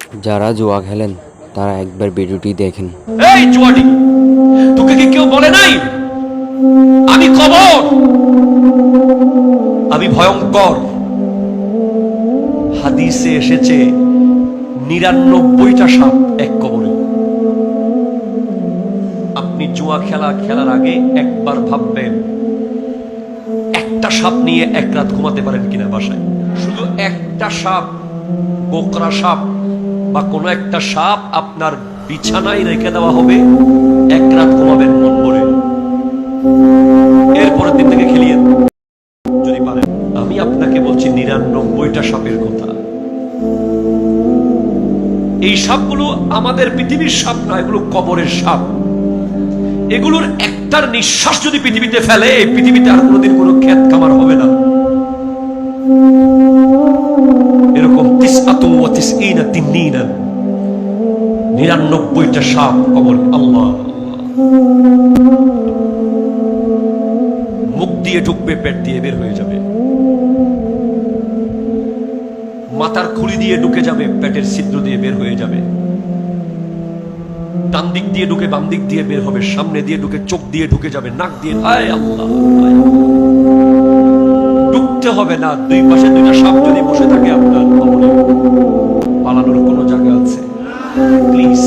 যারা জুয়া খেলেন তারা একবার ভিডিওটি দেখেন। এই জুয়াটি, তোকে কি কেউ বলে নাই আমি কবর, আমি ভয়ঙ্কর? হাদিসে এসেছে 99টা সাপ এক কবরে। আপনি জুয়া খেলার আগে একবার ভাববেন একটা সাপ নিয়ে এক রাত ঘুমাতে পারেন কিনা বাসায়। শুধু একটা সাপ, গোকরা সাপ বা কোনো একটা সাপ আপনার বিছানায় রেখে দেওয়া হবে, এক রাত ঘুমাবেন মন ভরে, এরপরের দিন থেকে খেলিয়ে যদি পারেন। আমি আপনাকে বলছি 99টা সাপের কথা। এই সাপগুলো আমাদের পৃথিবীর সাপ না, এগুলো কবরের সাপ। এগুলোর একটার নিঃশ্বাস যদি পৃথিবীতে ফেলে, এই পৃথিবীতে আর কোনোদিন কোনো ক্ষেত খামার হবে না। এরকম 99টা সাপ কবর। আল্লাহ মুখ দিয়ে ঢুকবে, পেট দিয়ে বের হয়ে যাবে, মাথার খুলি দিয়ে ঢুকে যাবে, পেটের ছিদ্র দিয়ে বের হয়ে যাবে, ডান দিক দিয়ে ঢুকে বাম দিক দিয়ে বের হবে, সামনে দিয়ে ঢুকে চোখ দিয়ে ঢুকে যাবে, নাক দিয়ে। আয় আল্লাহ, ঢুকতে হবে না। দুই পাশে দুইটা সাপ যদি বসে থাকে আপনার কবরে, পালানোর কোনো জায়গা আছে? প্লিজ